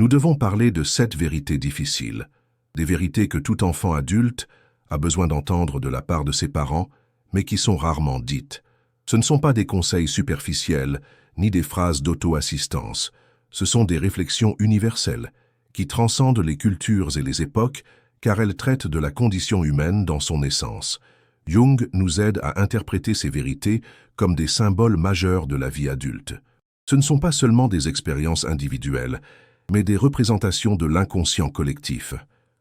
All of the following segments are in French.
Nous devons parler de 7 vérités difficiles, des vérités que tout enfant adulte a besoin d'entendre de la part de ses parents, mais qui sont rarement dites. Ce ne sont pas des conseils superficiels, ni des phrases d'auto-assistance. Ce sont des réflexions universelles, qui transcendent les cultures et les époques, car elles traitent de la condition humaine dans son essence. Jung nous aide à interpréter ces vérités comme des symboles majeurs de la vie adulte. Ce ne sont pas seulement des expériences individuelles, mais des représentations de l'inconscient collectif.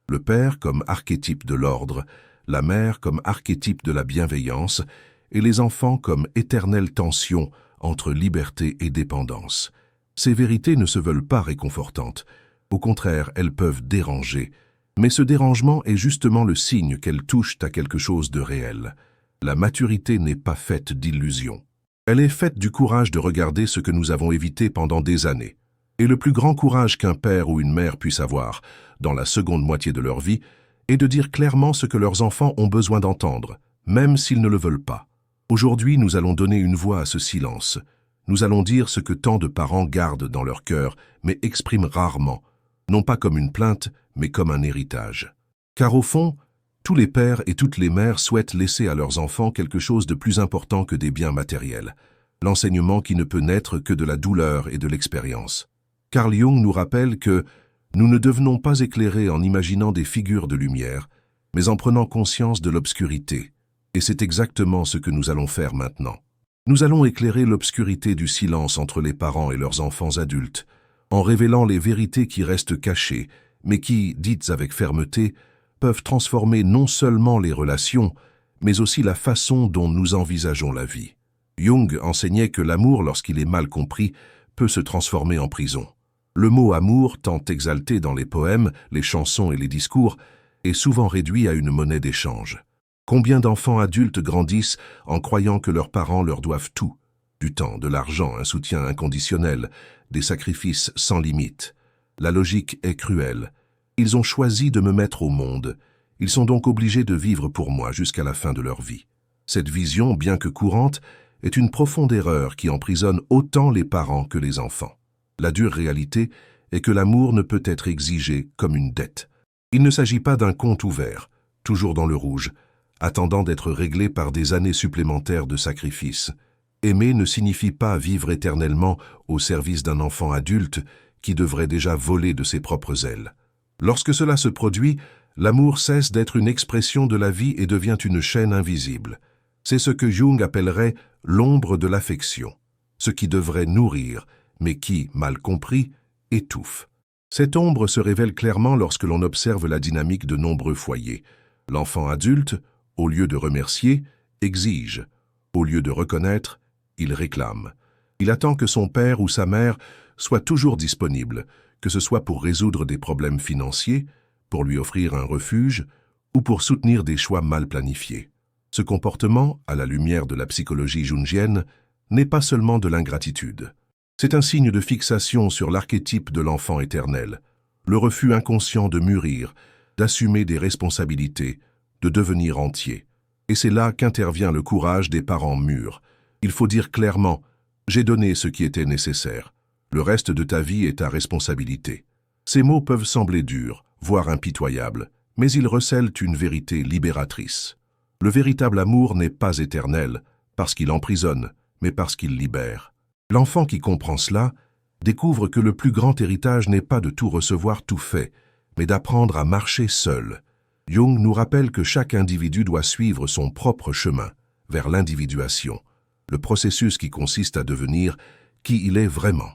Le père comme archétype de l'ordre, la mère comme archétype de la bienveillance, et les enfants comme éternelle tension entre liberté et dépendance. Ces vérités ne se veulent pas réconfortantes. Au contraire, elles peuvent déranger. Mais ce dérangement est justement le signe qu'elles touchent à quelque chose de réel. La maturité n'est pas faite d'illusions. Elle est faite du courage de regarder ce que nous avons évité pendant des années. Et le plus grand courage qu'un père ou une mère puisse avoir, dans la seconde moitié de leur vie, est de dire clairement ce que leurs enfants ont besoin d'entendre, même s'ils ne le veulent pas. Aujourd'hui, nous allons donner une voix à ce silence. Nous allons dire ce que tant de parents gardent dans leur cœur, mais expriment rarement, non pas comme une plainte, mais comme un héritage. Car au fond, tous les pères et toutes les mères souhaitent laisser à leurs enfants quelque chose de plus important que des biens matériels, l'enseignement qui ne peut naître que de la douleur et de l'expérience. Carl Jung nous rappelle que nous ne devenons pas éclairer en imaginant des figures de lumière, mais en prenant conscience de l'obscurité. Et c'est exactement ce que nous allons faire maintenant. Nous allons éclairer l'obscurité du silence entre les parents et leurs enfants adultes, en révélant les vérités qui restent cachées, mais qui, dites avec fermeté, peuvent transformer non seulement les relations, mais aussi la façon dont nous envisageons la vie. Jung enseignait que l'amour, lorsqu'il est mal compris, peut se transformer en prison. Le mot amour, tant exalté dans les poèmes, les chansons et les discours, est souvent réduit à une monnaie d'échange. Combien d'enfants adultes grandissent en croyant que leurs parents leur doivent tout, du temps, de l'argent, un soutien inconditionnel, des sacrifices sans limite. La logique est cruelle. Ils ont choisi de me mettre au monde. Ils sont donc obligés de vivre pour moi jusqu'à la fin de leur vie. Cette vision, bien que courante, est une profonde erreur qui emprisonne autant les parents que les enfants. La dure réalité est que l'amour ne peut être exigé comme une dette. Il ne s'agit pas d'un compte ouvert, toujours dans le rouge, attendant d'être réglé par des années supplémentaires de sacrifices. Aimer ne signifie pas vivre éternellement au service d'un enfant adulte qui devrait déjà voler de ses propres ailes. Lorsque cela se produit, l'amour cesse d'être une expression de la vie et devient une chaîne invisible. C'est ce que Jung appellerait l'ombre de l'affection, ce qui devrait nourrir, mais qui, mal compris, étouffe. Cette ombre se révèle clairement lorsque l'on observe la dynamique de nombreux foyers. L'enfant adulte, au lieu de remercier, exige. Au lieu de reconnaître, il réclame. Il attend que son père ou sa mère soit toujours disponible, que ce soit pour résoudre des problèmes financiers, pour lui offrir un refuge ou pour soutenir des choix mal planifiés. Ce comportement, à la lumière de la psychologie jungienne, n'est pas seulement de l'ingratitude. C'est un signe de fixation sur l'archétype de l'enfant éternel, le refus inconscient de mûrir, d'assumer des responsabilités, de devenir entier. Et c'est là qu'intervient le courage des parents mûrs. Il faut dire clairement « j'ai donné ce qui était nécessaire. Le reste de ta vie est ta responsabilité ». Ces mots peuvent sembler durs, voire impitoyables, mais ils recèlent une vérité libératrice. Le véritable amour n'est pas éternel, parce qu'il emprisonne, mais parce qu'il libère. L'enfant qui comprend cela découvre que le plus grand héritage n'est pas de tout recevoir tout fait, mais d'apprendre à marcher seul. Jung nous rappelle que chaque individu doit suivre son propre chemin vers l'individuation, le processus qui consiste à devenir qui il est vraiment.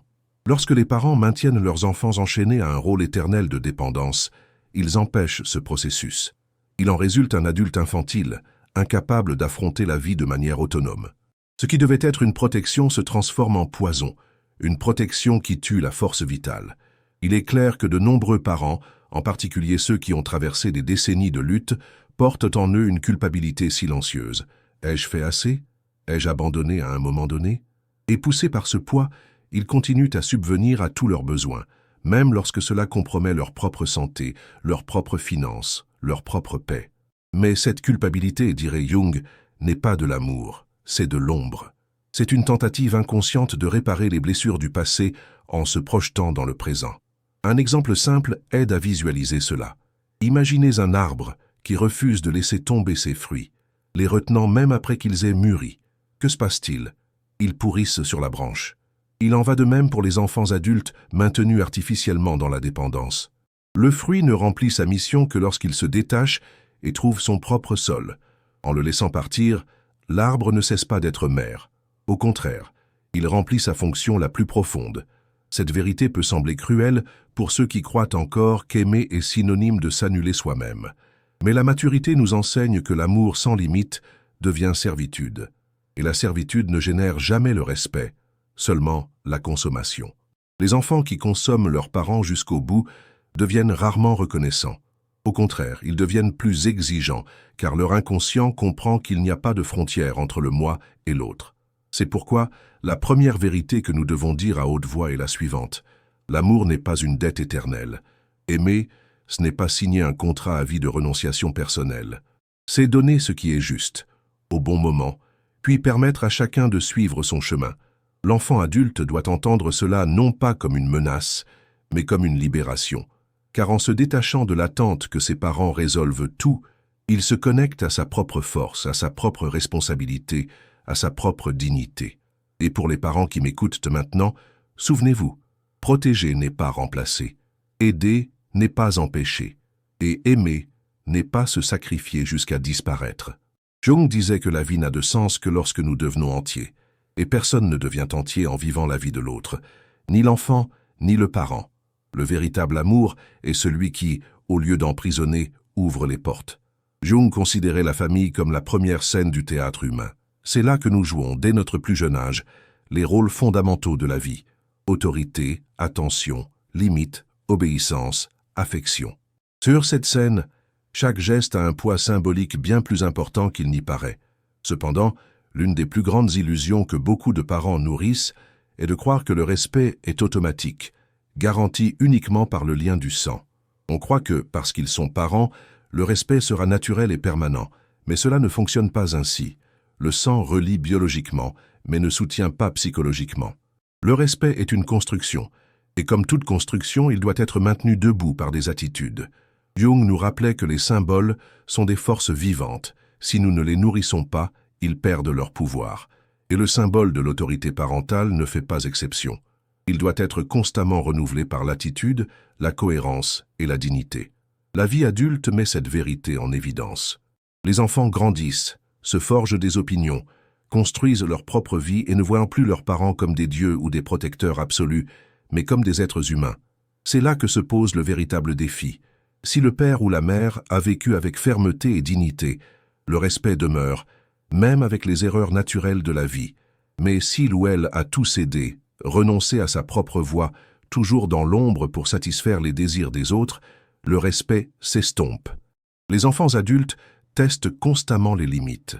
Lorsque les parents maintiennent leurs enfants enchaînés à un rôle éternel de dépendance, ils empêchent ce processus. Il en résulte un adulte infantile, incapable d'affronter la vie de manière autonome. Ce qui devait être une protection se transforme en poison, une protection qui tue la force vitale. Il est clair que de nombreux parents, en particulier ceux qui ont traversé des décennies de lutte, portent en eux une culpabilité silencieuse. Ai-je fait assez? Ai-je abandonné à un moment donné? Et poussés par ce poids, ils continuent à subvenir à tous leurs besoins, même lorsque cela compromet leur propre santé, leurs propres finances, leur propre paix. Mais cette culpabilité, dirait Jung, n'est pas de l'amour, c'est de l'ombre. C'est une tentative inconsciente de réparer les blessures du passé en se projetant dans le présent. Un exemple simple aide à visualiser cela. Imaginez un arbre qui refuse de laisser tomber ses fruits, les retenant même après qu'ils aient mûri. Que se passe-t-il? Ils pourrissent sur la branche. Il en va de même pour les enfants adultes maintenus artificiellement dans la dépendance. Le fruit ne remplit sa mission que lorsqu'il se détache et trouve son propre sol. En le laissant partir, l'arbre ne cesse pas d'être mère. Au contraire, il remplit sa fonction la plus profonde. Cette vérité peut sembler cruelle pour ceux qui croient encore qu'aimer est synonyme de s'annuler soi-même. Mais la maturité nous enseigne que l'amour sans limite devient servitude. Et la servitude ne génère jamais le respect, seulement la consommation. Les enfants qui consomment leurs parents jusqu'au bout deviennent rarement reconnaissants. Au contraire, ils deviennent plus exigeants, car leur inconscient comprend qu'il n'y a pas de frontière entre le moi et l'autre. C'est pourquoi la première vérité que nous devons dire à haute voix est la suivante. L'amour n'est pas une dette éternelle. Aimer, ce n'est pas signer un contrat à vie de renonciation personnelle. C'est donner ce qui est juste, au bon moment, puis permettre à chacun de suivre son chemin. L'enfant adulte doit entendre cela non pas comme une menace, mais comme une libération. Car en se détachant de l'attente que ses parents résolvent tout, il se connecte à sa propre force, à sa propre responsabilité, à sa propre dignité. Et pour les parents qui m'écoutent maintenant, souvenez-vous, protéger n'est pas remplacer, aider n'est pas empêcher, et aimer n'est pas se sacrifier jusqu'à disparaître. Jung disait que la vie n'a de sens que lorsque nous devenons entiers, et personne ne devient entier en vivant la vie de l'autre, ni l'enfant, ni le parent. Le véritable amour est celui qui, au lieu d'emprisonner, ouvre les portes. Jung considérait la famille comme la première scène du théâtre humain. C'est là que nous jouons, dès notre plus jeune âge, les rôles fondamentaux de la vie. Autorité, attention, limite, obéissance, affection. Sur cette scène, chaque geste a un poids symbolique bien plus important qu'il n'y paraît. Cependant, l'une des plus grandes illusions que beaucoup de parents nourrissent est de croire que le respect est automatique, garanti uniquement par le lien du sang. On croit que, parce qu'ils sont parents, le respect sera naturel et permanent, mais cela ne fonctionne pas ainsi. Le sang relie biologiquement, mais ne soutient pas psychologiquement. Le respect est une construction, et comme toute construction, il doit être maintenu debout par des attitudes. Jung nous rappelait que les symboles sont des forces vivantes. Si nous ne les nourrissons pas, ils perdent leur pouvoir. Et le symbole de l'autorité parentale ne fait pas exception. Il doit être constamment renouvelé par l'attitude, la cohérence et la dignité. La vie adulte met cette vérité en évidence. Les enfants grandissent, se forgent des opinions, construisent leur propre vie et ne voient plus leurs parents comme des dieux ou des protecteurs absolus, mais comme des êtres humains. C'est là que se pose le véritable défi. Si le père ou la mère a vécu avec fermeté et dignité, le respect demeure, même avec les erreurs naturelles de la vie. Mais s'il ou elle a tout cédé, renoncé à sa propre voie, toujours dans l'ombre pour satisfaire les désirs des autres, le respect s'estompe. Les enfants adultes testent constamment les limites,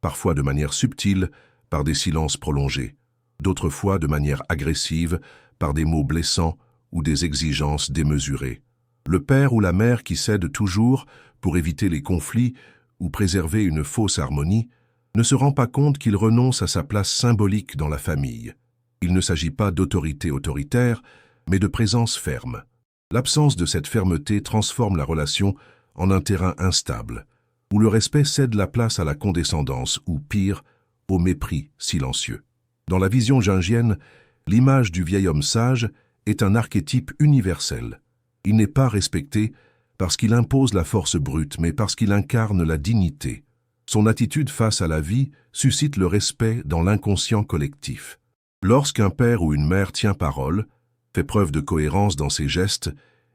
parfois de manière subtile, par des silences prolongés, d'autres fois de manière agressive, par des mots blessants ou des exigences démesurées. Le père ou la mère qui cède toujours pour éviter les conflits ou préserver une fausse harmonie ne se rend pas compte qu'il renonce à sa place symbolique dans la famille. Il ne s'agit pas d'autorité autoritaire, mais de présence ferme. L'absence de cette fermeté transforme la relation en un terrain instable, où le respect cède la place à la condescendance ou, pire, au mépris silencieux. Dans la vision jungienne, l'image du vieil homme sage est un archétype universel. Il n'est pas respecté parce qu'il impose la force brute, mais parce qu'il incarne la dignité. Son attitude face à la vie suscite le respect dans l'inconscient collectif. Lorsqu'un père ou une mère tient parole, fait preuve de cohérence dans ses gestes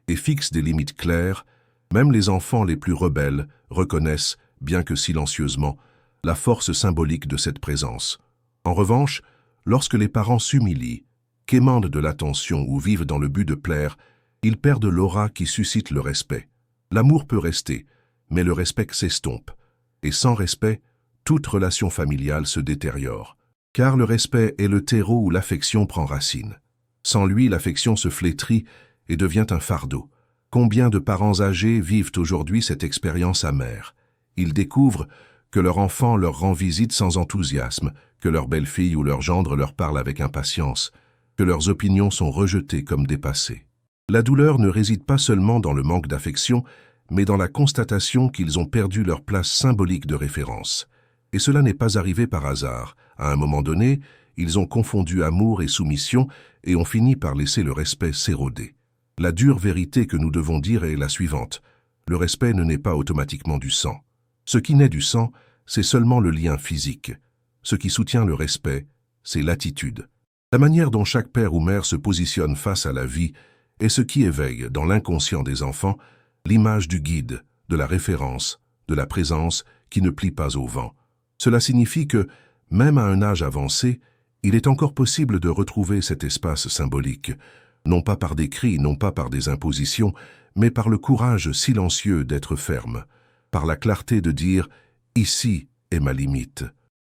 et fixe des limites claires, même les enfants les plus rebelles reconnaissent, bien que silencieusement, la force symbolique de cette présence. En revanche, lorsque les parents s'humilient, quémandent de l'attention ou vivent dans le but de plaire, ils perdent l'aura qui suscite le respect. L'amour peut rester, mais le respect s'estompe. Et sans respect, toute relation familiale se détériore. Car le respect est le terreau où l'affection prend racine. Sans lui, l'affection se flétrit et devient un fardeau. Combien de parents âgés vivent aujourd'hui cette expérience amère? Ils découvrent que leur enfant leur rend visite sans enthousiasme, que leur belle-fille ou leur gendre leur parle avec impatience, que leurs opinions sont rejetées comme dépassées. La douleur ne réside pas seulement dans le manque d'affection, mais dans la constatation qu'ils ont perdu leur place symbolique de référence. Et cela n'est pas arrivé par hasard. À un moment donné, ils ont confondu amour et soumission et ont fini par laisser le respect s'éroder. La dure vérité que nous devons dire est la suivante. Le respect ne naît pas automatiquement du sang. Ce qui naît du sang, c'est seulement le lien physique. Ce qui soutient le respect, c'est l'attitude. La manière dont chaque père ou mère se positionne face à la vie est ce qui éveille, dans l'inconscient des enfants, l'image du guide, de la référence, de la présence qui ne plie pas au vent. Cela signifie que, même à un âge avancé, il est encore possible de retrouver cet espace symbolique, non pas par des cris, non pas par des impositions, mais par le courage silencieux d'être ferme, par la clarté de dire « ici est ma limite »,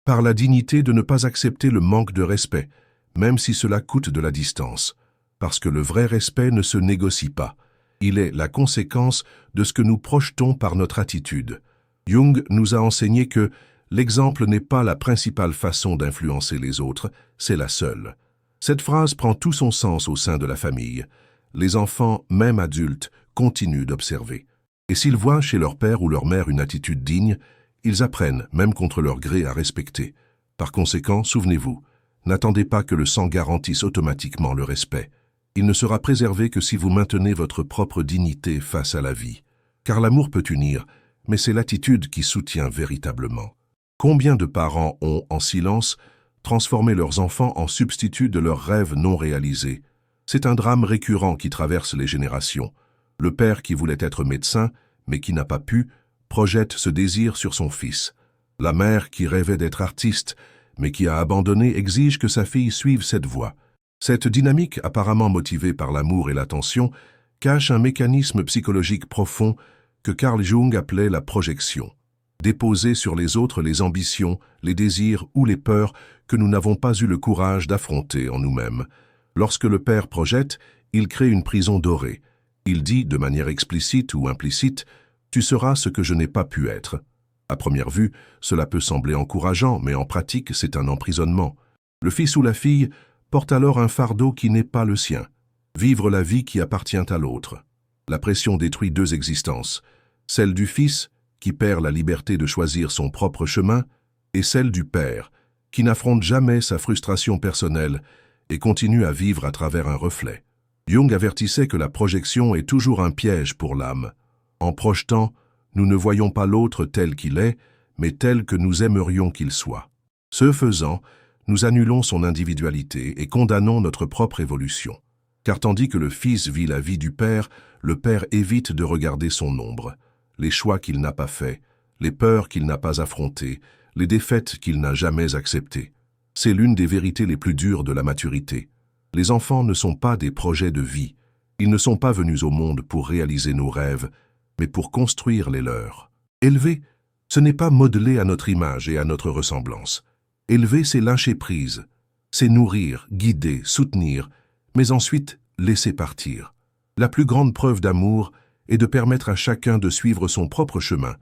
par la dignité de ne pas accepter le manque de respect, même si cela coûte de la distance, parce que le vrai respect ne se négocie pas. Il est la conséquence de ce que nous projetons par notre attitude. Jung nous a enseigné que l'exemple n'est pas la principale façon d'influencer les autres, c'est la seule. Cette phrase prend tout son sens au sein de la famille. Les enfants, même adultes, continuent d'observer. Et s'ils voient chez leur père ou leur mère une attitude digne, ils apprennent, même contre leur gré, à respecter. Par conséquent, souvenez-vous, n'attendez pas que le sang garantisse automatiquement le respect. Il ne sera préservé que si vous maintenez votre propre dignité face à la vie. Car l'amour peut unir, mais c'est l'attitude qui soutient véritablement. Combien de parents ont, en silence, transformé leurs enfants en substituts de leurs rêves non réalisés? C'est un drame récurrent qui traverse les générations. Le père qui voulait être médecin, mais qui n'a pas pu, projette ce désir sur son fils. La mère qui rêvait d'être artiste, mais qui a abandonné, exige que sa fille suive cette voie. Cette dynamique, apparemment motivée par l'amour et l'attention, cache un mécanisme psychologique profond que Carl Jung appelait la projection. Déposer sur les autres les ambitions, les désirs ou les peurs que nous n'avons pas eu le courage d'affronter en nous-mêmes. Lorsque le père projette, il crée une prison dorée. Il dit, de manière explicite ou implicite, « Tu seras ce que je n'ai pas pu être ». À première vue, cela peut sembler encourageant, mais en pratique, c'est un emprisonnement. Le fils ou la fille porte alors un fardeau qui n'est pas le sien. Vivre la vie qui appartient à l'autre. La pression détruit deux existences. Celle du fils, qui perd la liberté de choisir son propre chemin, et celle du père, qui n'affronte jamais sa frustration personnelle et continue à vivre à travers un reflet. Jung avertissait que la projection est toujours un piège pour l'âme. En projetant, nous ne voyons pas l'autre tel qu'il est, mais tel que nous aimerions qu'il soit. Ce faisant, nous annulons son individualité et condamnons notre propre évolution. Car tandis que le fils vit la vie du père, le père évite de regarder son ombre, les choix qu'il n'a pas faits, les peurs qu'il n'a pas affrontées, les défaites qu'il n'a jamais acceptées. C'est l'une des vérités les plus dures de la maturité. Les enfants ne sont pas des projets de vie. Ils ne sont pas venus au monde pour réaliser nos rêves, mais pour construire les leurs. Élever, ce n'est pas modeler à notre image et à notre ressemblance. Élever, c'est lâcher prise. C'est nourrir, guider, soutenir, mais ensuite laisser partir. La plus grande preuve d'amour est de permettre à chacun de suivre son propre chemin,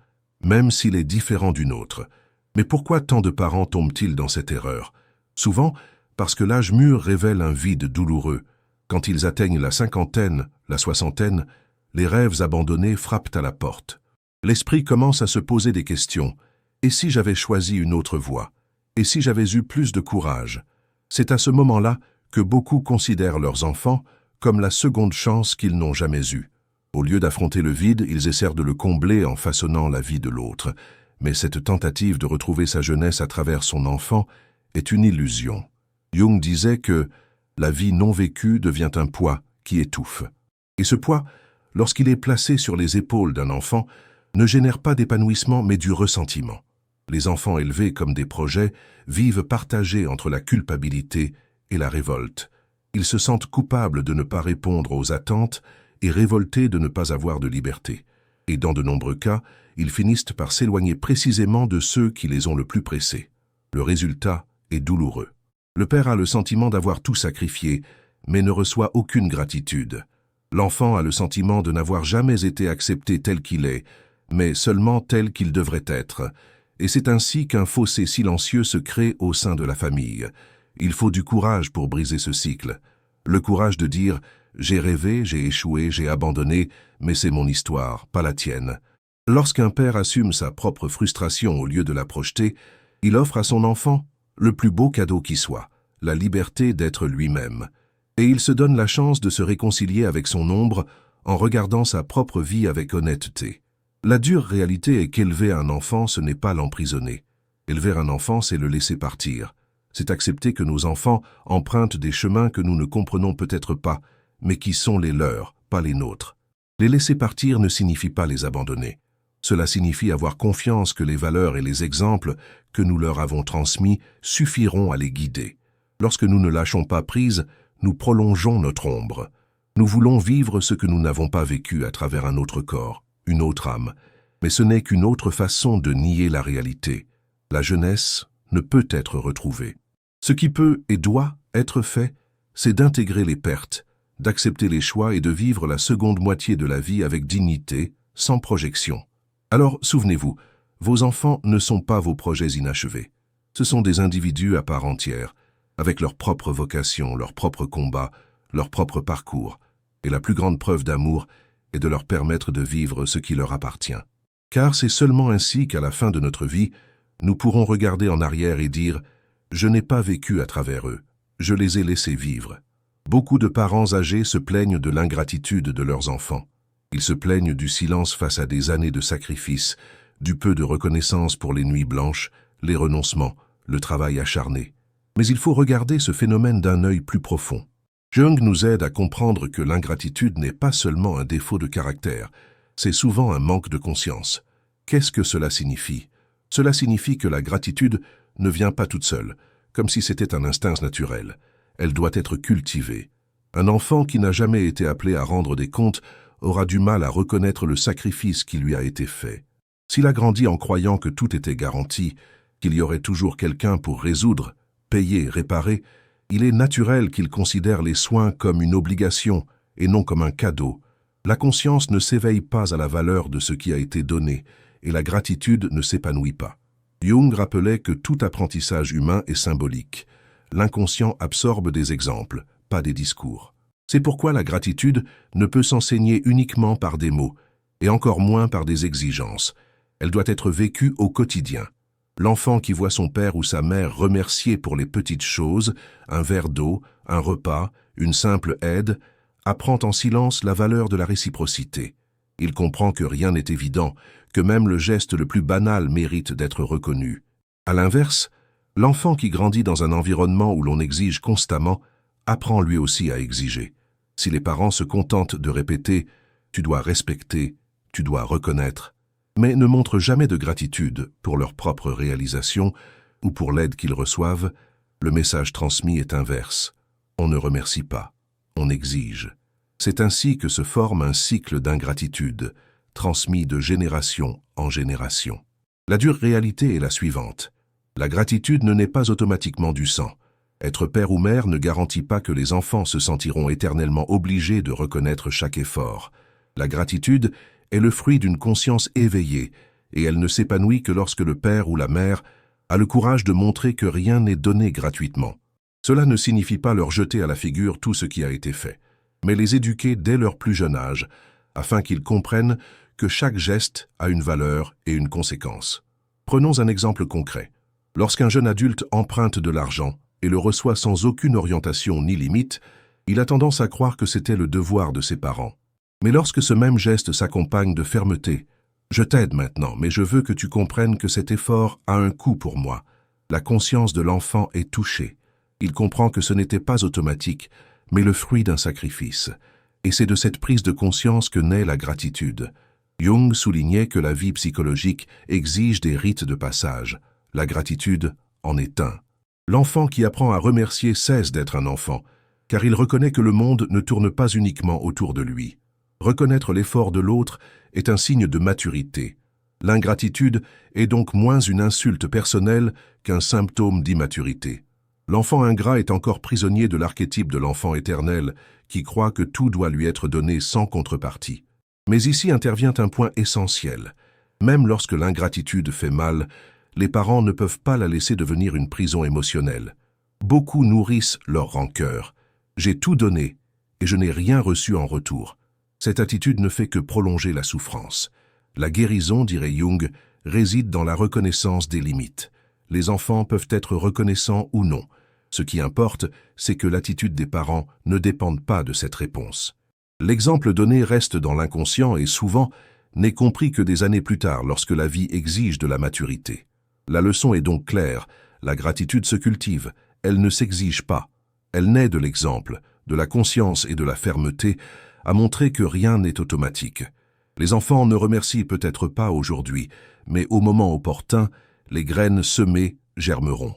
même s'il est différent du nôtre. Mais pourquoi tant de parents tombent-ils dans cette erreur? Souvent, parce que l'âge mûr révèle un vide douloureux. Quand ils atteignent la cinquantaine, la soixantaine, les rêves abandonnés frappent à la porte. L'esprit commence à se poser des questions. Et si j'avais choisi une autre voie? Et si j'avais eu plus de courage? C'est à ce moment-là que beaucoup considèrent leurs enfants comme la seconde chance qu'ils n'ont jamais eue. Au lieu d'affronter le vide, ils essaient de le combler en façonnant la vie de l'autre. Mais cette tentative de retrouver sa jeunesse à travers son enfant est une illusion. Jung disait que la vie non vécue devient un poids qui étouffe. Et ce poids, lorsqu'il est placé sur les épaules d'un enfant, ne génère pas d'épanouissement mais du ressentiment. Les enfants élevés comme des projets vivent partagés entre la culpabilité et la révolte. Ils se sentent coupables de ne pas répondre aux attentes et révoltés de ne pas avoir de liberté. Et dans de nombreux cas, ils finissent par s'éloigner précisément de ceux qui les ont le plus pressés. Le résultat est douloureux. Le père a le sentiment d'avoir tout sacrifié, mais ne reçoit aucune gratitude. L'enfant a le sentiment de n'avoir jamais été accepté tel qu'il est, mais seulement tel qu'il devrait être. Et c'est ainsi qu'un fossé silencieux se crée au sein de la famille. Il faut du courage pour briser ce cycle. Le courage de dire « J'ai rêvé, j'ai échoué, j'ai abandonné, mais c'est mon histoire, pas la tienne. Lorsqu'un père assume sa propre frustration au lieu de la projeter, il offre à son enfant le plus beau cadeau qui soit, la liberté d'être lui-même. Et il se donne la chance de se réconcilier avec son ombre en regardant sa propre vie avec honnêteté. La dure réalité est qu'élever un enfant, ce n'est pas l'emprisonner. Élever un enfant, c'est le laisser partir. C'est accepter que nos enfants empruntent des chemins que nous ne comprenons peut-être pas, mais qui sont les leurs, pas les nôtres. Les laisser partir ne signifie pas les abandonner. Cela signifie avoir confiance que les valeurs et les exemples que nous leur avons transmis suffiront à les guider. Lorsque nous ne lâchons pas prise, nous prolongeons notre ombre. Nous voulons vivre ce que nous n'avons pas vécu à travers un autre corps, une autre âme. Mais ce n'est qu'une autre façon de nier la réalité. La jeunesse ne peut être retrouvée. Ce qui peut et doit être fait, c'est d'intégrer les pertes, d'accepter les choix et de vivre la seconde moitié de la vie avec dignité, sans projection. Alors, souvenez-vous, vos enfants ne sont pas vos projets inachevés. Ce sont des individus à part entière, avec leur propre vocation, leur propre combat, leur propre parcours. Et la plus grande preuve d'amour est de leur permettre de vivre ce qui leur appartient. Car c'est seulement ainsi qu'à la fin de notre vie, nous pourrons regarder en arrière et dire « Je n'ai pas vécu à travers eux, je les ai laissés vivre ». Beaucoup de parents âgés se plaignent de l'ingratitude de leurs enfants. Ils se plaignent du silence face à des années de sacrifice, du peu de reconnaissance pour les nuits blanches, les renoncements, le travail acharné. Mais il faut regarder ce phénomène d'un œil plus profond. Jung nous aide à comprendre que l'ingratitude n'est pas seulement un défaut de caractère, c'est souvent un manque de conscience. Qu'est-ce que cela signifie? Cela signifie que la gratitude ne vient pas toute seule, comme si c'était un instinct naturel. Elle doit être cultivée. Un enfant qui n'a jamais été appelé à rendre des comptes aura du mal à reconnaître le sacrifice qui lui a été fait. S'il a grandi en croyant que tout était garanti, qu'il y aurait toujours quelqu'un pour résoudre, payer, réparer, il est naturel qu'il considère les soins comme une obligation et non comme un cadeau. La conscience ne s'éveille pas à la valeur de ce qui a été donné et la gratitude ne s'épanouit pas. Jung rappelait que tout apprentissage humain est symbolique. L'inconscient absorbe des exemples, pas des discours. C'est pourquoi la gratitude ne peut s'enseigner uniquement par des mots, et encore moins par des exigences. Elle doit être vécue au quotidien. L'enfant qui voit son père ou sa mère remercier pour les petites choses, un verre d'eau, un repas, une simple aide, apprend en silence la valeur de la réciprocité. Il comprend que rien n'est évident, que même le geste le plus banal mérite d'être reconnu. À l'inverse, l'enfant qui grandit dans un environnement où l'on exige constamment, apprend lui aussi à exiger. Si les parents se contentent de répéter « tu dois respecter, tu dois reconnaître », mais ne montrent jamais de gratitude pour leur propre réalisation ou pour l'aide qu'ils reçoivent, le message transmis est inverse. On ne remercie pas, on exige. C'est ainsi que se forme un cycle d'ingratitude, transmis de génération en génération. La dure réalité est la suivante. La gratitude ne naît pas automatiquement du sang. Être père ou mère ne garantit pas que les enfants se sentiront éternellement obligés de reconnaître chaque effort. La gratitude est le fruit d'une conscience éveillée, et elle ne s'épanouit que lorsque le père ou la mère a le courage de montrer que rien n'est donné gratuitement. Cela ne signifie pas leur jeter à la figure tout ce qui a été fait, mais les éduquer dès leur plus jeune âge, afin qu'ils comprennent que chaque geste a une valeur et une conséquence. Prenons un exemple concret. Lorsqu'un jeune adulte emprunte de l'argent et le reçoit sans aucune orientation ni limite, il a tendance à croire que c'était le devoir de ses parents. Mais lorsque ce même geste s'accompagne de fermeté, « Je t'aide maintenant, mais je veux que tu comprennes que cet effort a un coût pour moi », la conscience de l'enfant est touchée. Il comprend que ce n'était pas automatique, mais le fruit d'un sacrifice. Et c'est de cette prise de conscience que naît la gratitude. Jung soulignait que la vie psychologique exige des rites de passage. La gratitude en est un. L'enfant qui apprend à remercier cesse d'être un enfant, car il reconnaît que le monde ne tourne pas uniquement autour de lui. Reconnaître l'effort de l'autre est un signe de maturité. L'ingratitude est donc moins une insulte personnelle qu'un symptôme d'immaturité. L'enfant ingrat est encore prisonnier de l'archétype de l'enfant éternel qui croit que tout doit lui être donné sans contrepartie. Mais ici intervient un point essentiel. Même lorsque l'ingratitude fait mal, les parents ne peuvent pas la laisser devenir une prison émotionnelle. Beaucoup nourrissent leur rancœur. J'ai tout donné, et je n'ai rien reçu en retour. Cette attitude ne fait que prolonger la souffrance. La guérison, dirait Jung, réside dans la reconnaissance des limites. Les enfants peuvent être reconnaissants ou non. Ce qui importe, c'est que l'attitude des parents ne dépende pas de cette réponse. L'exemple donné reste dans l'inconscient et souvent n'est compris que des années plus tard lorsque la vie exige de la maturité. La leçon est donc claire, la gratitude se cultive, elle ne s'exige pas. Elle naît de l'exemple, de la conscience et de la fermeté, à montrer que rien n'est automatique. Les enfants ne remercient peut-être pas aujourd'hui, mais au moment opportun, les graines semées germeront.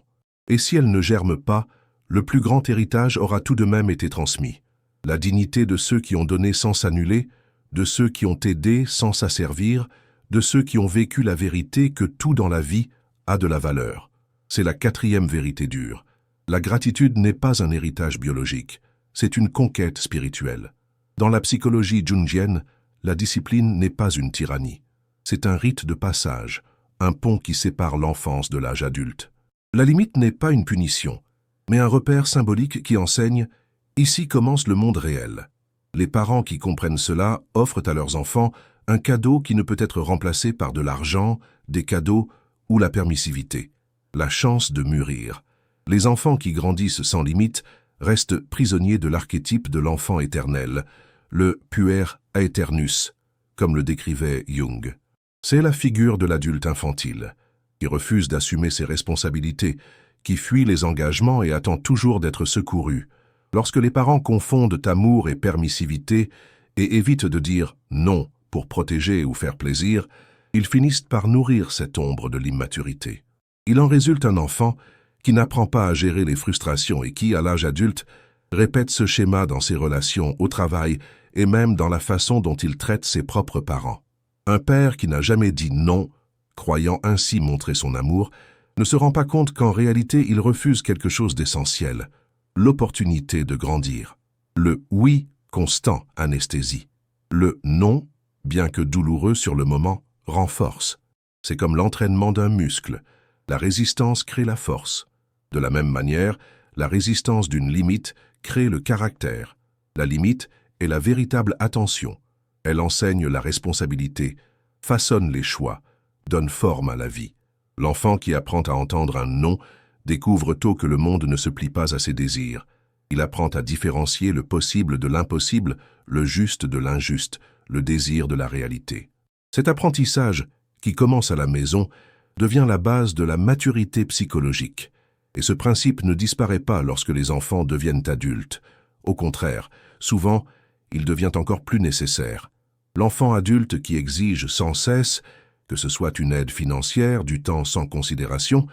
Et si elles ne germent pas, le plus grand héritage aura tout de même été transmis. La dignité de ceux qui ont donné sans s'annuler, de ceux qui ont aidé sans s'asservir, de ceux qui ont vécu la vérité que tout dans la vie a de la valeur. C'est la 4e vérité dure. La gratitude n'est pas un héritage biologique, c'est une conquête spirituelle. Dans la psychologie jungienne, la discipline n'est pas une tyrannie. C'est un rite de passage, un pont qui sépare l'enfance de l'âge adulte. La limite n'est pas une punition, mais un repère symbolique qui enseigne « ici commence le monde réel ». Les parents qui comprennent cela offrent à leurs enfants un cadeau qui ne peut être remplacé par de l'argent, des cadeaux ou la permissivité. La chance de mûrir. Les enfants qui grandissent sans limite restent prisonniers de l'archétype de l'enfant éternel, le puer aeternus, comme le décrivait Jung. C'est la figure de l'adulte infantile, qui refuse d'assumer ses responsabilités, qui fuit les engagements et attend toujours d'être secouru. Lorsque les parents confondent amour et permissivité et évitent de dire « non » pour protéger ou faire plaisir, ils finissent par nourrir cette ombre de l'immaturité. Il en résulte un enfant qui n'apprend pas à gérer les frustrations et qui, à l'âge adulte, répète ce schéma dans ses relations, au travail et même dans la façon dont il traite ses propres parents. Un père qui n'a jamais dit non, croyant ainsi montrer son amour, ne se rend pas compte qu'en réalité il refuse quelque chose d'essentiel, l'opportunité de grandir. Le oui constant anesthésie. Le non, bien que douloureux sur le moment, renforce. C'est comme l'entraînement d'un muscle. La résistance crée la force. De la même manière, la résistance d'une limite crée le caractère. La limite est la véritable attention. Elle enseigne la responsabilité, façonne les choix, donne forme à la vie. L'enfant qui apprend à entendre un non découvre tôt que le monde ne se plie pas à ses désirs. Il apprend à différencier le possible de l'impossible, le juste de l'injuste, le désir de la réalité. Cet apprentissage, qui commence à la maison, devient la base de la maturité psychologique. Et ce principe ne disparaît pas lorsque les enfants deviennent adultes. Au contraire, souvent, il devient encore plus nécessaire. L'enfant adulte qui exige sans cesse, que ce soit une aide financière, du temps sans considération,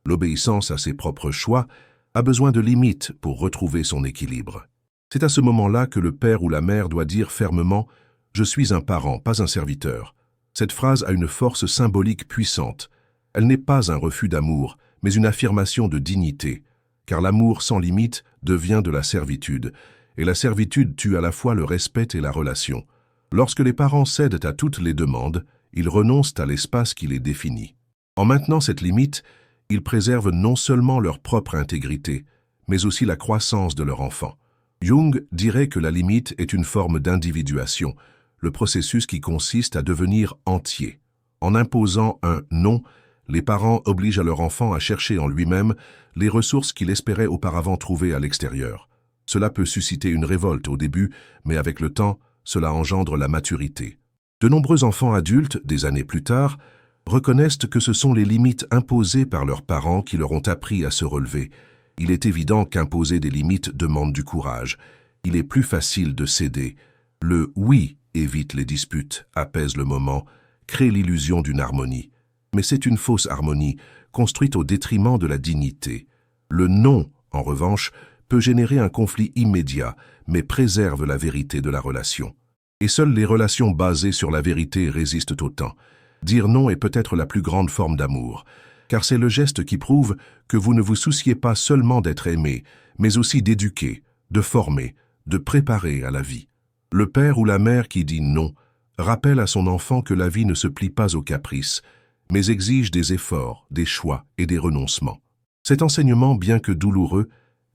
l'obéissance à ses propres choix, a besoin de limites pour retrouver son équilibre. C'est à ce moment-là que le père ou la mère doit dire fermement « Je suis un parent, pas un serviteur ». Cette phrase a une force symbolique puissante. Elle n'est pas un refus d'amour, mais une affirmation de dignité, car l'amour sans limite devient de la servitude, et la servitude tue à la fois le respect et la relation. Lorsque les parents cèdent à toutes les demandes, ils renoncent à l'espace qui les définit. En maintenant cette limite, ils préservent non seulement leur propre intégrité, mais aussi la croissance de leur enfant. Jung dirait que la limite est une forme d'individuation, le processus qui consiste à devenir entier. En imposant un « non », les parents obligent leur enfant à chercher en lui-même les ressources qu'il espérait auparavant trouver à l'extérieur. Cela peut susciter une révolte au début, mais avec le temps, cela engendre la maturité. De nombreux enfants adultes, des années plus tard, reconnaissent que ce sont les limites imposées par leurs parents qui leur ont appris à se relever. Il est évident qu'imposer des limites demande du courage. Il est plus facile de céder. Le « oui » évite les disputes, apaise le moment, crée l'illusion d'une harmonie. Mais c'est une fausse harmonie, construite au détriment de la dignité. Le « non », en revanche, peut générer un conflit immédiat, mais préserve la vérité de la relation. Et seules les relations basées sur la vérité résistent au temps. Dire non est peut-être la plus grande forme d'amour, car c'est le geste qui prouve que vous ne vous souciez pas seulement d'être aimé, mais aussi d'éduquer, de former, de préparer à la vie. Le père ou la mère qui dit non rappelle à son enfant que la vie ne se plie pas aux caprices, mais exige des efforts, des choix et des renoncements. Cet enseignement, bien que douloureux,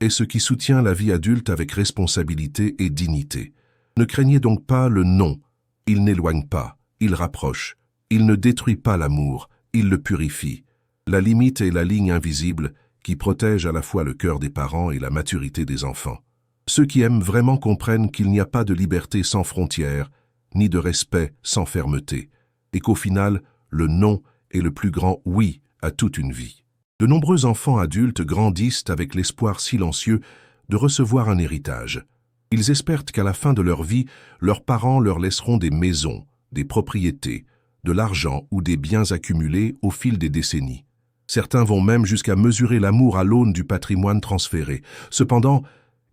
est ce qui soutient la vie adulte avec responsabilité et dignité. Ne craignez donc pas le non. Il n'éloigne pas, il rapproche. Il ne détruit pas l'amour, il le purifie. La limite est la ligne invisible qui protège à la fois le cœur des parents et la maturité des enfants. Ceux qui aiment vraiment comprennent qu'il n'y a pas de liberté sans frontières, ni de respect sans fermeté, et qu'au final, le non est le plus grand oui à toute une vie. De nombreux enfants adultes grandissent avec l'espoir silencieux de recevoir un héritage. Ils espèrent qu'à la fin de leur vie, leurs parents leur laisseront des maisons, des propriétés, de l'argent ou des biens accumulés au fil des décennies. Certains vont même jusqu'à mesurer l'amour à l'aune du patrimoine transféré. Cependant,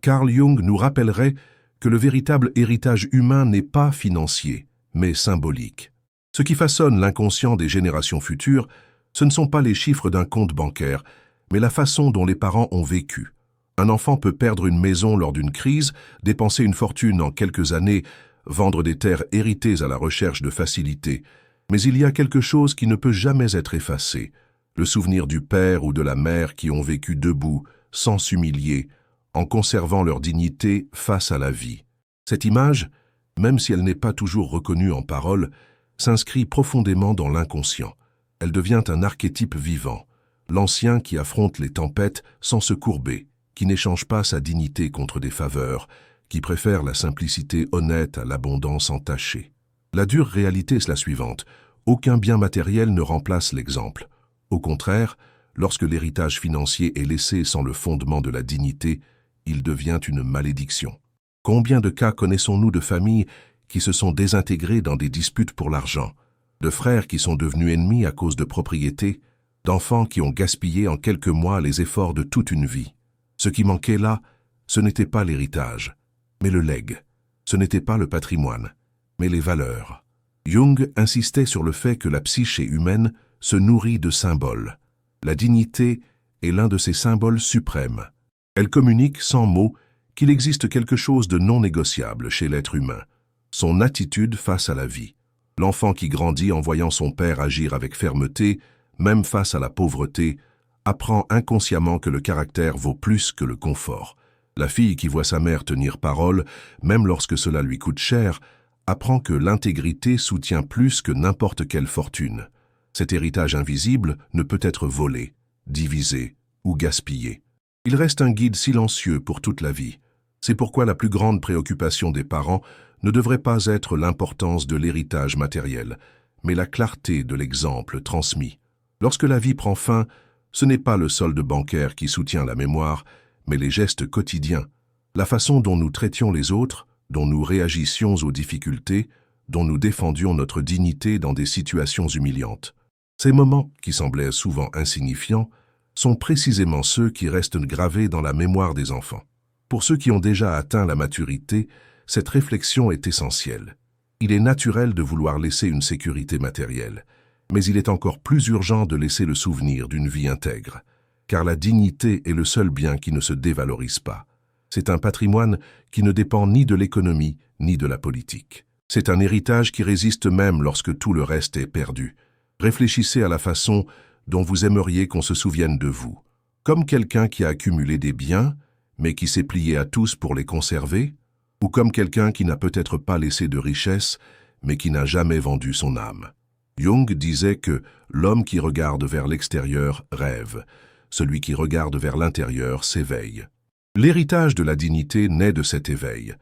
Carl Jung nous rappellerait que le véritable héritage humain n'est pas financier, mais symbolique. Ce qui façonne l'inconscient des générations futures, ce ne sont pas les chiffres d'un compte bancaire, mais la façon dont les parents ont vécu. Un enfant peut perdre une maison lors d'une crise, dépenser une fortune en quelques années, vendre des terres héritées à la recherche de facilité. Mais il y a quelque chose qui ne peut jamais être effacé, le souvenir du père ou de la mère qui ont vécu debout, sans s'humilier, en conservant leur dignité face à la vie. Cette image, même si elle n'est pas toujours reconnue en paroles, s'inscrit profondément dans l'inconscient. Elle devient un archétype vivant, l'ancien qui affronte les tempêtes sans se courber, qui n'échange pas sa dignité contre des faveurs, qui préfère la simplicité honnête à l'abondance entachée. La dure réalité est la suivante: aucun bien matériel ne remplace l'exemple. Au contraire, lorsque l'héritage financier est laissé sans le fondement de la dignité, il devient une malédiction. Combien de cas connaissons-nous de familles qui se sont désintégrées dans des disputes pour l'argent, de frères qui sont devenus ennemis à cause de propriétés, d'enfants qui ont gaspillé en quelques mois les efforts de toute une vie. Ce qui manquait là, ce n'était pas l'héritage, mais le legs. Ce n'était pas le patrimoine, mais les valeurs. Jung insistait sur le fait que la psyché humaine se nourrit de symboles. La dignité est l'un de ces symboles suprêmes. Elle communique sans mots qu'il existe quelque chose de non négociable chez l'être humain, son attitude face à la vie. L'enfant qui grandit en voyant son père agir avec fermeté, même face à la pauvreté, apprend inconsciemment que le caractère vaut plus que le confort. La fille qui voit sa mère tenir parole, même lorsque cela lui coûte cher, apprend que l'intégrité soutient plus que n'importe quelle fortune. Cet héritage invisible ne peut être volé, divisé ou gaspillé. Il reste un guide silencieux pour toute la vie. C'est pourquoi la plus grande préoccupation des parents ne devrait pas être l'importance de l'héritage matériel, mais la clarté de l'exemple transmis. Lorsque la vie prend fin, ce n'est pas le solde bancaire qui soutient la mémoire, mais les gestes quotidiens, la façon dont nous traitions les autres, dont nous réagissions aux difficultés, dont nous défendions notre dignité dans des situations humiliantes. Ces moments, qui semblaient souvent insignifiants, sont précisément ceux qui restent gravés dans la mémoire des enfants. Pour ceux qui ont déjà atteint la maturité, cette réflexion est essentielle. Il est naturel de vouloir laisser une sécurité matérielle, mais il est encore plus urgent de laisser le souvenir d'une vie intègre, car la dignité est le seul bien qui ne se dévalorise pas. C'est un patrimoine qui ne dépend ni de l'économie ni de la politique. C'est un héritage qui résiste même lorsque tout le reste est perdu. Réfléchissez à la façon dont vous aimeriez qu'on se souvienne de vous, comme quelqu'un qui a accumulé des biens, mais qui s'est plié à tous pour les conserver, ou comme quelqu'un qui n'a peut-être pas laissé de richesse, mais qui n'a jamais vendu son âme. Jung disait que l'homme qui regarde vers l'extérieur rêve, celui qui regarde vers l'intérieur s'éveille. L'héritage de la dignité naît de cet éveil,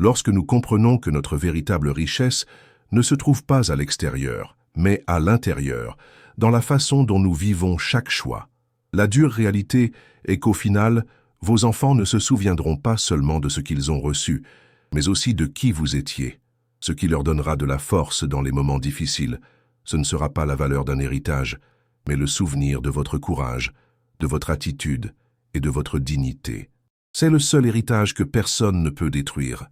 lorsque nous comprenons que notre véritable richesse ne se trouve pas à l'extérieur, mais à l'intérieur, dans la façon dont nous vivons chaque choix. La dure réalité est qu'au final, vos enfants ne se souviendront pas seulement de ce qu'ils ont reçu, mais aussi de qui vous étiez. Ce qui leur donnera de la force dans les moments difficiles, ce ne sera pas la valeur d'un héritage, mais le souvenir de votre courage, de votre attitude et de votre dignité. C'est le seul héritage que personne ne peut détruire.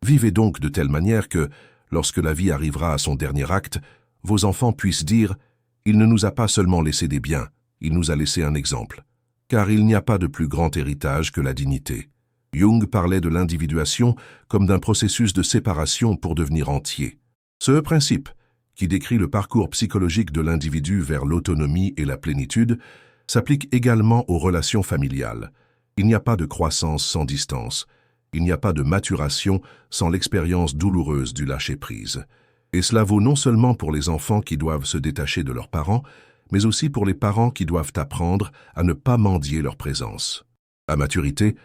Vivez donc de telle manière que, lorsque la vie arrivera à son dernier acte, vos enfants puissent dire « Il ne nous a pas seulement laissé des biens, il nous a laissé un exemple. » Car il n'y a pas de plus grand héritage que la dignité. Jung parlait de l'individuation comme d'un processus de séparation pour devenir entier. Ce principe, qui décrit le parcours psychologique de l'individu vers l'autonomie et la plénitude, s'applique également aux relations familiales. Il n'y a pas de croissance sans distance. Il n'y a pas de maturation sans l'expérience douloureuse du lâcher-prise. Et cela vaut non seulement pour les enfants qui doivent se détacher de leurs parents, mais aussi pour les parents qui doivent apprendre à ne pas mendier leur présence. À maturité,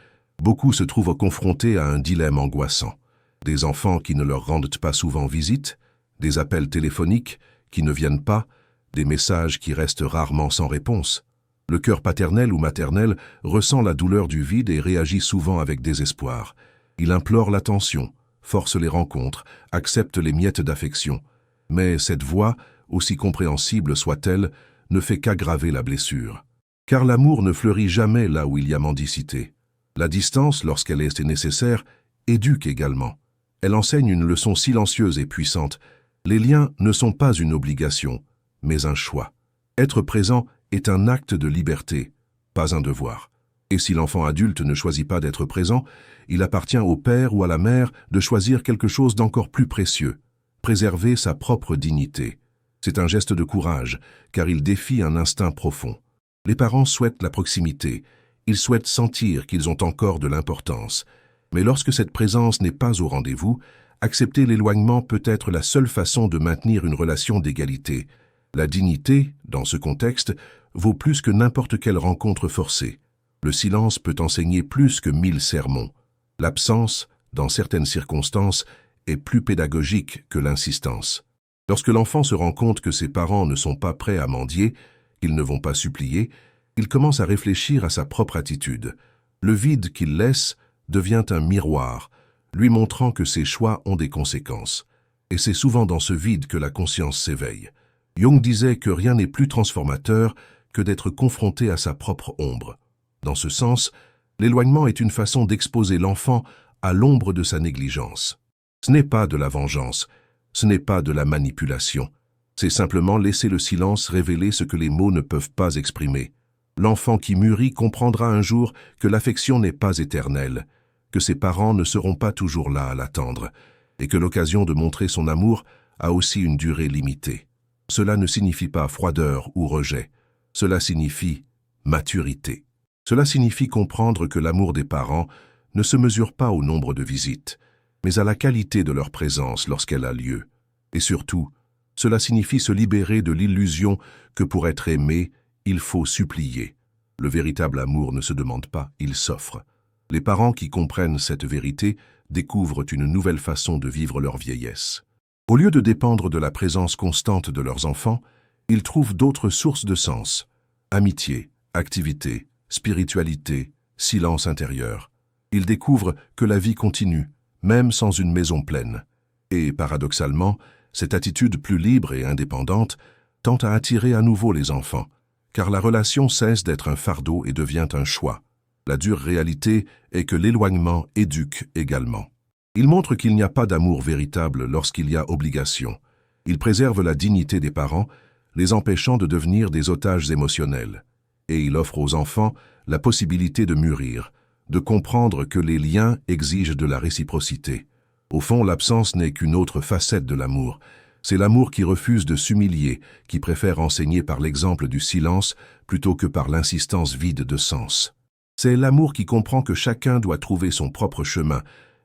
beaucoup se trouvent confrontés à un dilemme angoissant. Des enfants qui ne leur rendent pas souvent visite, des appels téléphoniques qui ne viennent pas, des messages qui restent rarement sans réponse. Le cœur paternel ou maternel ressent la douleur du vide et réagit souvent avec désespoir. Il implore l'attention, force les rencontres, accepte les miettes d'affection. Mais cette voix, aussi compréhensible soit-elle, ne fait qu'aggraver la blessure. Car l'amour ne fleurit jamais là où il y a mendicité. La distance, lorsqu'elle est nécessaire, éduque également. Elle enseigne une leçon silencieuse et puissante. Les liens ne sont pas une obligation, mais un choix. Être présent est un acte de liberté, pas un devoir. Et si l'enfant adulte ne choisit pas d'être présent, il appartient au père ou à la mère de choisir quelque chose d'encore plus précieux, préserver sa propre dignité. C'est un geste de courage, car il défie un instinct profond. Les parents souhaitent la proximité, ils souhaitent sentir qu'ils ont encore de l'importance. Mais lorsque cette présence n'est pas au rendez-vous, accepter l'éloignement peut être la seule façon de maintenir une relation d'égalité. La dignité, dans ce contexte, vaut plus que n'importe quelle rencontre forcée. Le silence peut enseigner plus que 1000 sermons. L'absence, dans certaines circonstances, est plus pédagogique que l'insistance. Lorsque l'enfant se rend compte que ses parents ne sont pas prêts à mendier, qu'ils ne vont pas supplier, il commence à réfléchir à sa propre attitude. Le vide qu'il laisse devient un miroir, lui montrant que ses choix ont des conséquences. Et c'est souvent dans ce vide que la conscience s'éveille. Jung disait que rien n'est plus transformateur que d'être confronté à sa propre ombre. Dans ce sens, l'éloignement est une façon d'exposer l'enfant à l'ombre de sa négligence. Ce n'est pas de la vengeance, ce n'est pas de la manipulation. C'est simplement laisser le silence révéler ce que les mots ne peuvent pas exprimer. L'enfant qui mûrit comprendra un jour que l'affection n'est pas éternelle, que ses parents ne seront pas toujours là à l'attendre, et que l'occasion de montrer son amour a aussi une durée limitée. Cela ne signifie pas froideur ou rejet, cela signifie maturité. Cela signifie comprendre que l'amour des parents ne se mesure pas au nombre de visites, mais à la qualité de leur présence lorsqu'elle a lieu. Et surtout, cela signifie se libérer de l'illusion que pour être aimé, il faut supplier. Le véritable amour ne se demande pas, il s'offre. Les parents qui comprennent cette vérité découvrent une nouvelle façon de vivre leur vieillesse. Au lieu de dépendre de la présence constante de leurs enfants, ils trouvent d'autres sources de sens. Amitié, activité, spiritualité, silence intérieur. Ils découvrent que la vie continue, même sans une maison pleine. Et, paradoxalement, cette attitude plus libre et indépendante tend à attirer à nouveau les enfants, car la relation cesse d'être un fardeau et devient un choix. La dure réalité est que l'éloignement éduque également. Il montre qu'il n'y a pas d'amour véritable lorsqu'il y a obligation. Il préserve la dignité des parents, les empêchant de devenir des otages émotionnels. Et il offre aux enfants la possibilité de mûrir, de comprendre que les liens exigent de la réciprocité. Au fond, l'absence n'est qu'une autre facette de l'amour. C'est l'amour qui refuse de s'humilier, qui préfère enseigner par l'exemple du silence plutôt que par l'insistance vide de sens. C'est l'amour qui comprend que chacun doit trouver son propre chemin,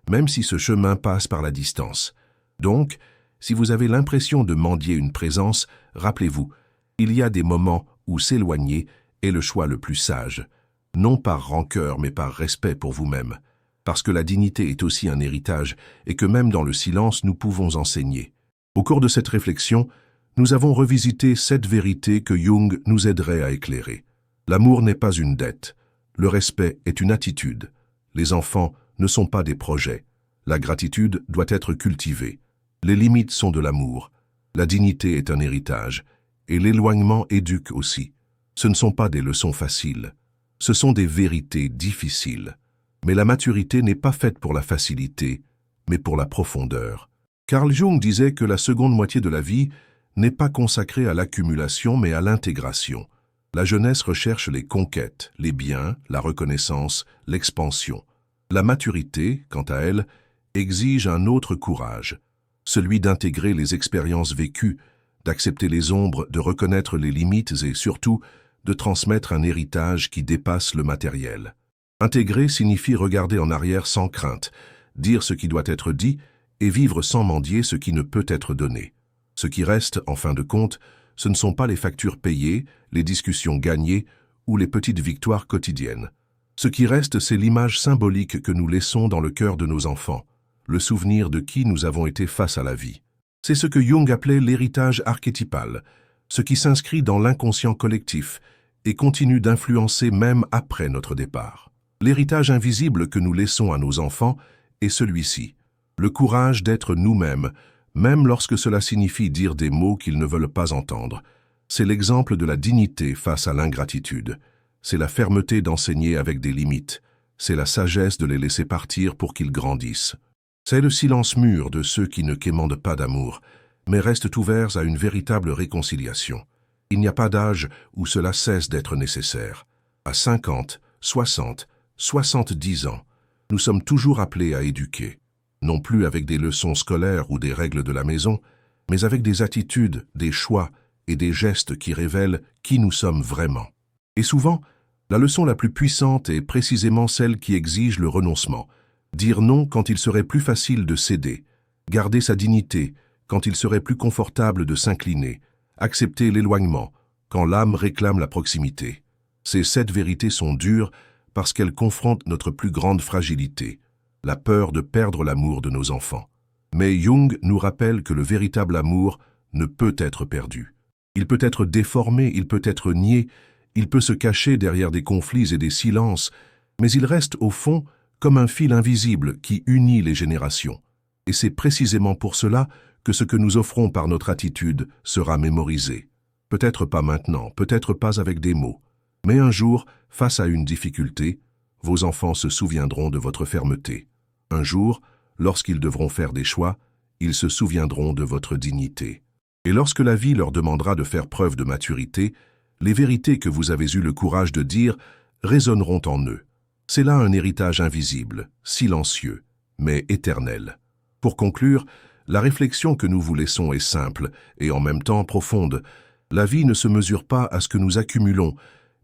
même si ce chemin passe par la distance. Donc, si vous avez l'impression de mendier une présence, rappelez-vous, il y a des moments où s'éloigner est le choix le plus sage, non par rancœur mais par respect pour vous-même, parce que la dignité est aussi un héritage et que même dans le silence nous pouvons enseigner. Au cours de cette réflexion, nous avons revisité 7 vérités que Jung nous aiderait à éclairer. L'amour n'est pas une dette, le respect est une attitude, les enfants ne sont pas des projets, la gratitude doit être cultivée, les limites sont de l'amour, la dignité est un héritage, et l'éloignement éduque aussi. Ce ne sont pas des leçons faciles, ce sont des vérités difficiles. Mais la maturité n'est pas faite pour la facilité, mais pour la profondeur. Carl Jung disait que la seconde moitié de la vie n'est pas consacrée à l'accumulation mais à l'intégration. La jeunesse recherche les conquêtes, les biens, la reconnaissance, l'expansion. La maturité, quant à elle, exige un autre courage, celui d'intégrer les expériences vécues, d'accepter les ombres, de reconnaître les limites et surtout de transmettre un héritage qui dépasse le matériel. Intégrer signifie regarder en arrière sans crainte, dire ce qui doit être dit et vivre sans mendier ce qui ne peut être donné. Ce qui reste, en fin de compte, ce ne sont pas les factures payées, les discussions gagnées ou les petites victoires quotidiennes. Ce qui reste, c'est l'image symbolique que nous laissons dans le cœur de nos enfants, le souvenir de qui nous avons été face à la vie. C'est ce que Jung appelait l'héritage archétypal, ce qui s'inscrit dans l'inconscient collectif et continue d'influencer même après notre départ. L'héritage invisible que nous laissons à nos enfants est celui-ci, le courage d'être nous-mêmes, même lorsque cela signifie dire des mots qu'ils ne veulent pas entendre. C'est l'exemple de la dignité face à l'ingratitude. C'est la fermeté d'enseigner avec des limites. C'est la sagesse de les laisser partir pour qu'ils grandissent. C'est le silence mûr de ceux qui ne quémandent pas d'amour, mais restent ouverts à une véritable réconciliation. Il n'y a pas d'âge où cela cesse d'être nécessaire. À 50, 60, 70 ans, nous sommes toujours appelés à éduquer. Non plus avec des leçons scolaires ou des règles de la maison, mais avec des attitudes, des choix et des gestes qui révèlent qui nous sommes vraiment. Et souvent, la leçon la plus puissante est précisément celle qui exige le renoncement. Dire non quand il serait plus facile de céder, garder sa dignité quand il serait plus confortable de s'incliner, accepter l'éloignement quand l'âme réclame la proximité. Ces 7 vérités sont dures parce qu'elles confrontent notre plus grande fragilité, la peur de perdre l'amour de nos enfants. Mais Jung nous rappelle que le véritable amour ne peut être perdu. Il peut être déformé, il peut être nié, il peut se cacher derrière des conflits et des silences, mais il reste au fond comme un fil invisible qui unit les générations. Et c'est précisément pour cela que ce que nous offrons par notre attitude sera mémorisé. Peut-être pas maintenant, peut-être pas avec des mots, mais un jour, face à une difficulté, vos enfants se souviendront de votre fermeté. Un jour, lorsqu'ils devront faire des choix, ils se souviendront de votre dignité. Et lorsque la vie leur demandera de faire preuve de maturité, les vérités que vous avez eu le courage de dire résonneront en eux. C'est là un héritage invisible, silencieux, mais éternel. Pour conclure, la réflexion que nous vous laissons est simple et en même temps profonde. La vie ne se mesure pas à ce que nous accumulons,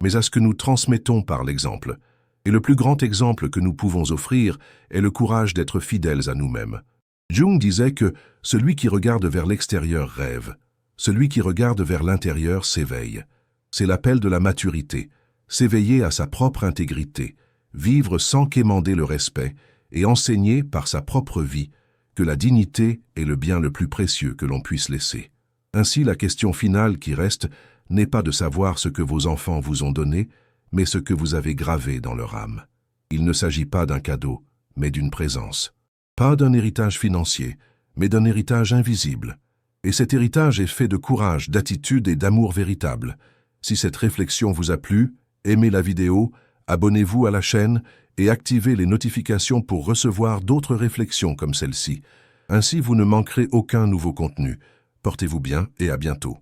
mais à ce que nous transmettons par l'exemple. Et le plus grand exemple que nous pouvons offrir est le courage d'être fidèles à nous-mêmes. Jung disait que celui qui regarde vers l'extérieur rêve, celui qui regarde vers l'intérieur s'éveille. C'est l'appel de la maturité, s'éveiller à sa propre intégrité, vivre sans quémander le respect et enseigner par sa propre vie que la dignité est le bien le plus précieux que l'on puisse laisser. Ainsi, la question finale qui reste n'est pas de savoir ce que vos enfants vous ont donné, mais ce que vous avez gravé dans leur âme. Il ne s'agit pas d'un cadeau, mais d'une présence. Pas d'un héritage financier, mais d'un héritage invisible. Et cet héritage est fait de courage, d'attitude et d'amour véritable. Si cette réflexion vous a plu, aimez la vidéo, abonnez-vous à la chaîne et activez les notifications pour recevoir d'autres réflexions comme celle-ci. Ainsi, vous ne manquerez aucun nouveau contenu. Portez-vous bien et à bientôt.